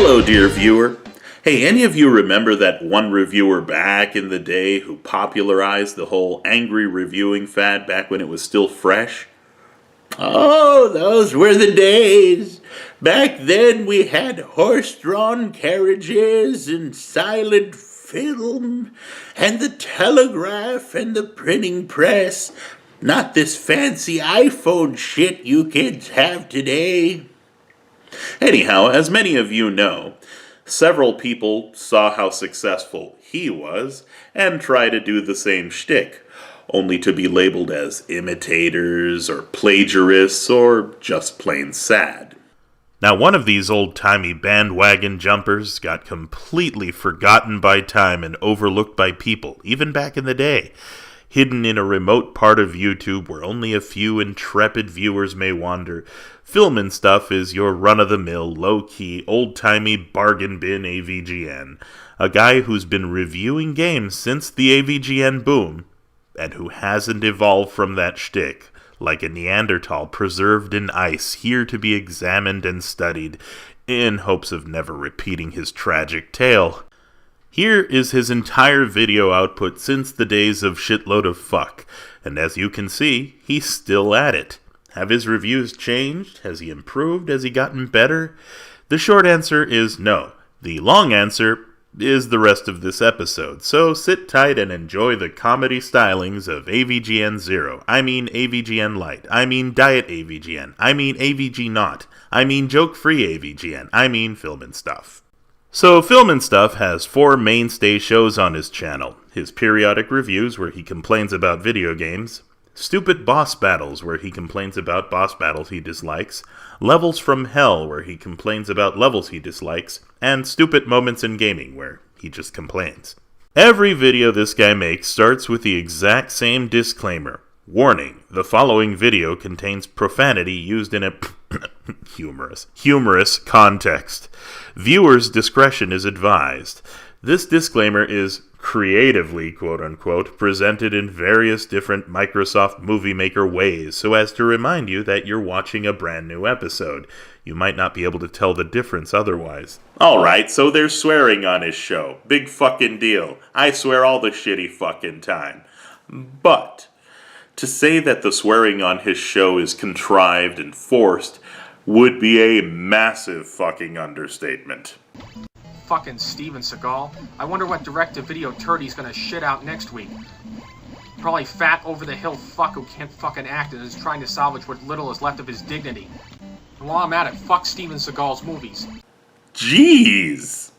Hello, dear viewer. Hey, any of you remember that one reviewer back in the day who popularized the whole angry reviewing fad back when it was still fresh? Oh, those were the days. Back then we had horse-drawn carriages and silent film and the telegraph and the printing press. Not this fancy iPhone shit you kids have today. Anyhow, as many of you know, several people saw how successful he was and tried to do the same shtick, only to be labeled as imitators or plagiarists or just plain sad. Now, one of these old-timey bandwagon jumpers got completely forgotten by time and overlooked by people, even back in the day, hidden in a remote part of YouTube where only a few intrepid viewers may wander. Filmin' Stuff is your run-of-the-mill, low-key, old-timey bargain bin AVGN, a guy who's been reviewing games since the AVGN boom, and who hasn't evolved from that shtick, like a Neanderthal preserved in ice, here to be examined and studied, in hopes of never repeating his tragic tale. Here is his entire video output since the days of Shitload of Fuck, and as you can see, he's still at it. Have his reviews changed? Has he improved? Has he gotten better? The short answer is no. The long answer is the rest of this episode, so sit tight and enjoy the comedy stylings of AVGN Zero. I mean AVGN Lite. I mean Diet AVGN. I mean AVG Not. I mean Joke-Free AVGN. I mean Filmin' Stuff. So, Filmin' Stuff has 4 mainstay shows on his channel. His periodic reviews, where he complains about video games. Stupid Boss Battles, where he complains about boss battles he dislikes. Levels from Hell, where he complains about levels he dislikes. And Stupid Moments in Gaming, where he just complains. Every video this guy makes starts with the exact same disclaimer. Warning, the following video contains profanity used in a humorous context. Viewers' discretion is advised. This disclaimer is creatively, quote-unquote, presented in various different Microsoft Movie Maker ways so as to remind you that you're watching a brand new episode. You might not be able to tell the difference otherwise. Alright, so there's swearing on his show. Big fucking deal. I swear all the shitty fucking time. But to say that the swearing on his show is contrived and forced would be a massive fucking understatement. Fucking Steven Seagal. I wonder what direct-to-video turd he's gonna shit out next week. Probably fat, over-the-hill fuck who can't fucking act and is trying to salvage what little is left of his dignity. And while I'm at it, fuck Steven Seagal's movies. Jeez!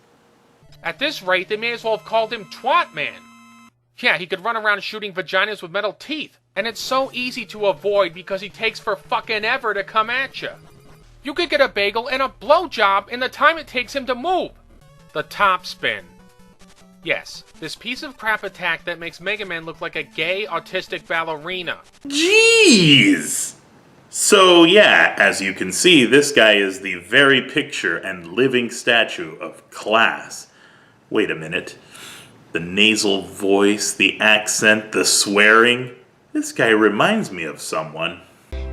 At this rate, they may as well have called him Twat Man. Yeah, he could run around shooting vaginas with metal teeth. And it's so easy to avoid because he takes for fucking ever to come at you. You could get a bagel and a blowjob in the time it takes him to move. The top spin. Yes, this piece of crap attack that makes Mega Man look like a gay, autistic ballerina. Jeez! So yeah, as you can see, this guy is the very picture and living statue of class. Wait a minute. The nasal voice, the accent, the swearing. This guy reminds me of someone.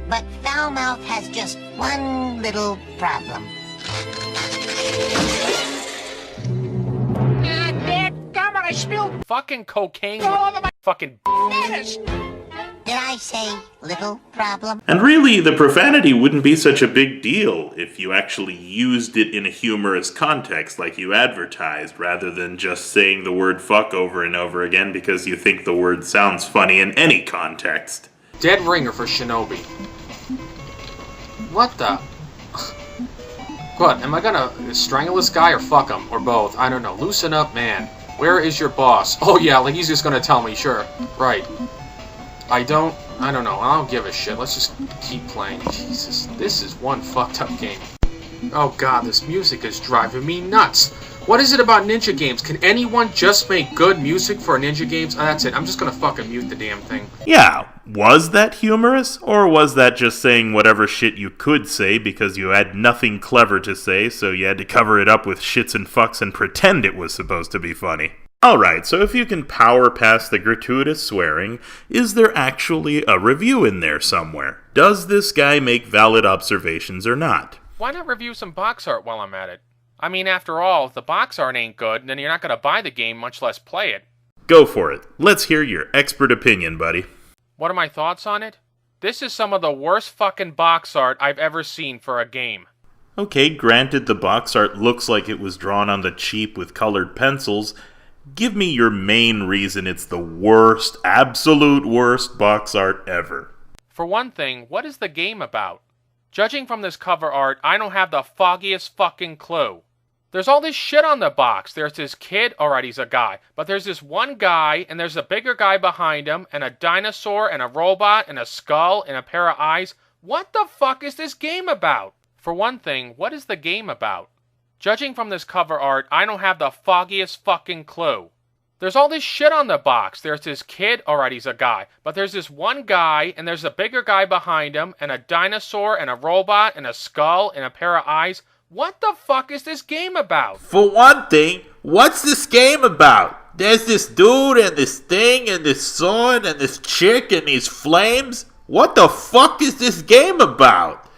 But Foulmouth has just one little problem. I spilled fucking cocaine all over my fucking lettuce. Did I say little problem? And really, the profanity wouldn't be such a big deal if you actually used it in a humorous context like you advertised, rather than just saying the word fuck over and over again because you think the word sounds funny in any context. Dead ringer for Shinobi. What the? What, am I gonna strangle this guy or fuck him? Or both? I don't know. Loosen up, man. Where is your boss? Oh yeah, like he's just gonna tell me, sure. Right. I don't know. I don't give a shit. Let's just keep playing. Jesus, this is one fucked up game. Oh god, this music is driving me nuts. What is it about ninja games? Can anyone just make good music for ninja games? That's it. I'm just gonna fucking mute the damn thing. Yeah, was that humorous? Or was that just saying whatever shit you could say because you had nothing clever to say, so you had to cover it up with shits and fucks and pretend it was supposed to be funny? Alright, so if you can power past the gratuitous swearing, is there actually a review in there somewhere? Does this guy make valid observations or not? Why not review some box art while I'm at it? I mean, after all, if the box art ain't good, then you're not gonna buy the game, much less play it. Go for it. Let's hear your expert opinion, buddy. What are my thoughts on it? This is some of the worst fucking box art I've ever seen for a game. Okay, granted the box art looks like it was drawn on the cheap with colored pencils. Give me your main reason it's the worst, absolute worst box art ever. For one thing, what is the game about? Judging from this cover art, I don't have the foggiest fucking clue. There's all this shit on the box. There's this kid, alright, he's a guy, but there's this one guy, and there's a bigger guy behind him, and a dinosaur, and a robot, and a skull, and a pair of eyes. What the fuck is this game about? For one thing, what is the game about? Judging from this cover art, I don't have the foggiest fucking clue. There's all this shit on the box. There's this kid, alright, he's a guy, but there's this one guy, and there's a bigger guy behind him, and a dinosaur, and a robot, and a skull, and a pair of eyes. What the fuck is this game about? For one thing, what's this game about? There's this dude and this thing and this sword and this chick and these flames. What the fuck is this game about?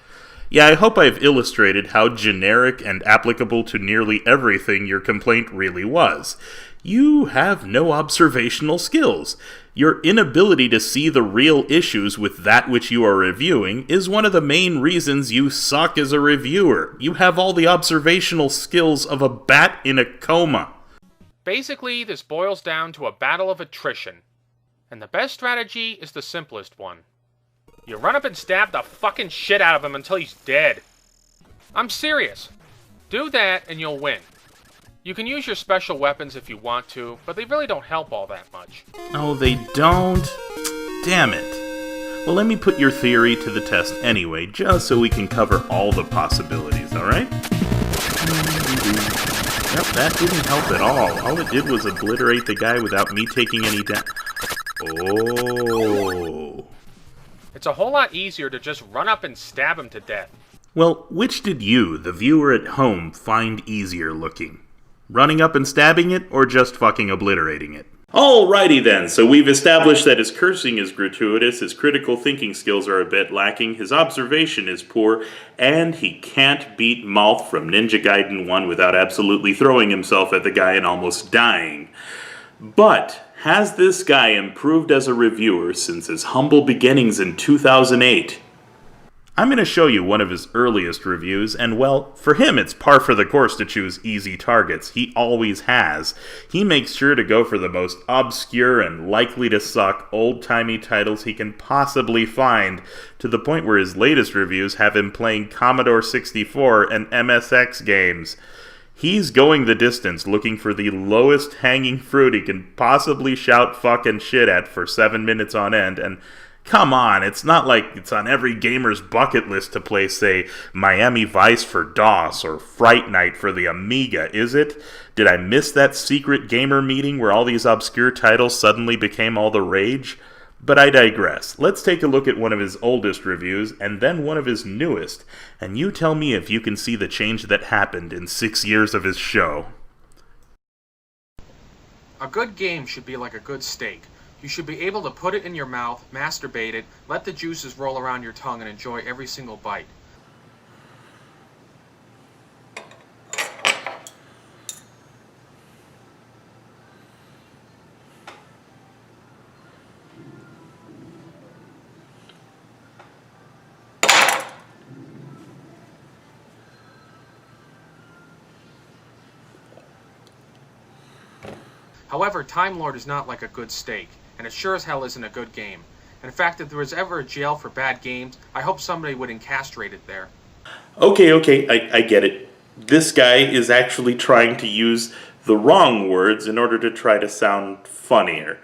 Yeah, I hope I've illustrated how generic and applicable to nearly everything your complaint really was. You have no observational skills. Your inability to see the real issues with that which you are reviewing is one of the main reasons you suck as a reviewer. You have all the observational skills of a bat in a coma. Basically, this boils down to a battle of attrition. And the best strategy is the simplest one. You run up and stab the fucking shit out of him until he's dead. I'm serious. Do that and you'll win. You can use your special weapons if you want to, but they really don't help all that much. Oh, they don't? Damn it. Well, let me put your theory to the test anyway, just so we can cover all the possibilities, alright? Yep, that didn't help at all. All it did was obliterate the guy without me taking any Oh. It's a whole lot easier to just run up and stab him to death. Well, which did you, the viewer at home, find easier looking? Running up and stabbing it, or just fucking obliterating it? Alrighty then, so we've established that his cursing is gratuitous, his critical thinking skills are a bit lacking, his observation is poor, and he can't beat Malth from Ninja Gaiden 1 without absolutely throwing himself at the guy and almost dying. But has this guy improved as a reviewer since his humble beginnings in 2008? I'm going to show you one of his earliest reviews, and well, for him it's par for the course to choose easy targets. He always has. He makes sure to go for the most obscure and likely to suck old-timey titles he can possibly find, to the point where his latest reviews have him playing Commodore 64 and MSX games. He's going the distance looking for the lowest hanging fruit he can possibly shout fucking shit at for 7 minutes on end, and come on, it's not like it's on every gamer's bucket list to play, say, Miami Vice for DOS or Fright Night for the Amiga, is it? Did I miss that secret gamer meeting where all these obscure titles suddenly became all the rage? But I digress. Let's take a look at one of his oldest reviews, and then one of his newest, and you tell me if you can see the change that happened in 6 years of his show. A good game should be like a good steak. You should be able to put it in your mouth, masturbate it, let the juices roll around your tongue, and enjoy every single bite. However, Time Lord is not like a good steak, and it sure as hell isn't a good game. In fact, if there was ever a jail for bad games, I hope somebody would incastrate it there. Okay, I get it. This guy is actually trying to use the wrong words in order to try to sound funnier.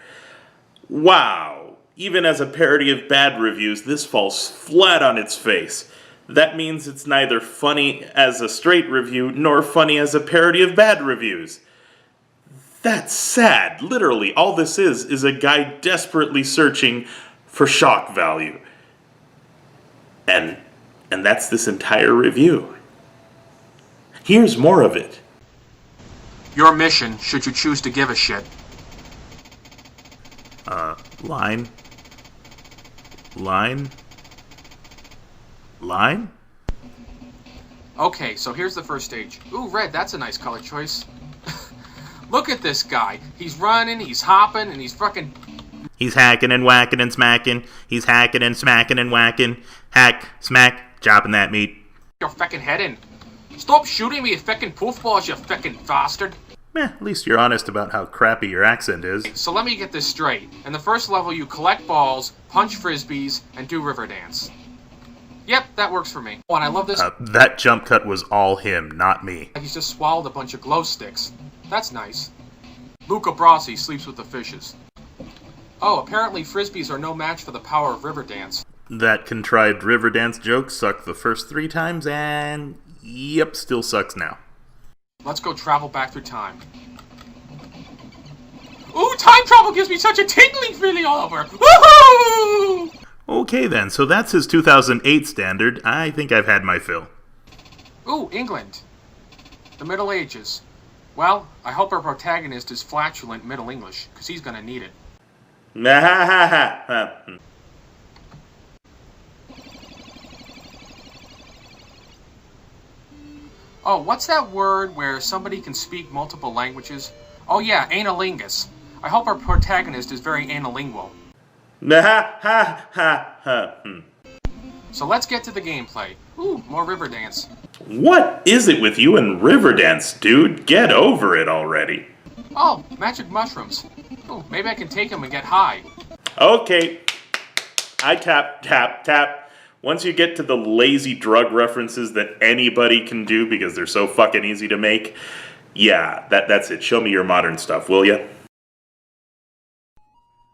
Wow! Even as a parody of bad reviews, this falls flat on its face. That means it's neither funny as a straight review, nor funny as a parody of bad reviews. That's sad. Literally, all this is a guy desperately searching for shock value. And that's this entire review. Here's more of it. Your mission, should you choose to give a shit. Line? Okay, so here's the first stage. Ooh, red, that's a nice color choice. Look at this guy. He's running, he's hopping, and he's fucking... He's hacking and whacking and smacking. He's hacking and smacking and whacking. Hack, smack, chopping that meat. your fucking head in. Stop shooting me, you fucking poofballs, you fucking bastard. At least you're honest about how crappy your accent is. So let me get this straight. In the first level, you collect balls, punch frisbees, and do river dance. Yep, that works for me. Oh, and I love this. That jump cut was all him, not me. He's just swallowed a bunch of glow sticks. That's nice. Luca Brasi sleeps with the fishes. Oh, apparently frisbees are no match for the power of river dance. That contrived river dance joke sucked the first 3 times, and yep, still sucks now. Let's go travel back through time. Ooh, time travel gives me such a tingling feeling all over. Woohoo! Okay then, so that's his 2008 standard. I think I've had my fill. Ooh, England. The Middle Ages. Well, I hope our protagonist is flatulent Middle English, because he's gonna need it. Oh, what's that word where somebody can speak multiple languages? Oh yeah, analingus. I hope our protagonist is very analingual. So let's get to the gameplay. Ooh, more river dance. What is it with you and Riverdance, dude? Get over it already. Oh, magic mushrooms. Ooh, maybe I can take them and get high. Okay. I tap. Once you get to the lazy drug references that anybody can do because they're so fucking easy to make, yeah, that's it. Show me your modern stuff, will ya?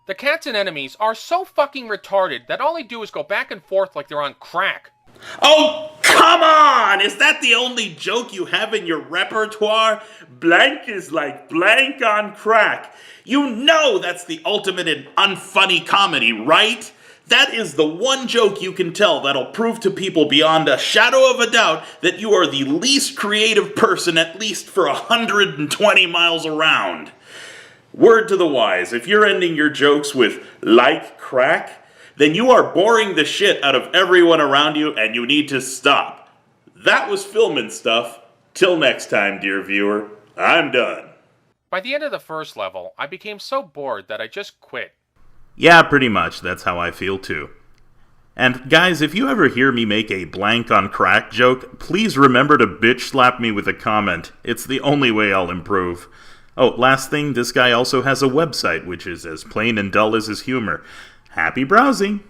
The cats and enemies are so fucking retarded that all they do is go back and forth like they're on crack. Oh, come on! Is that the only joke you have in your repertoire? Blank is like blank on crack. You know that's the ultimate in unfunny comedy, right? That is the one joke you can tell that'll prove to people beyond a shadow of a doubt that you are the least creative person at least for 120 miles around. Word to the wise, if you're ending your jokes with like crack, then you are boring the shit out of everyone around you and you need to stop. That was filming stuff. Till next time, dear viewer, I'm done. By the end of the first level, I became so bored that I just quit. Yeah, pretty much. That's how I feel too. And guys, if you ever hear me make a blank on crack joke, please remember to bitch slap me with a comment. It's the only way I'll improve. Oh, last thing, this guy also has a website, which is as plain and dull as his humor. Happy browsing!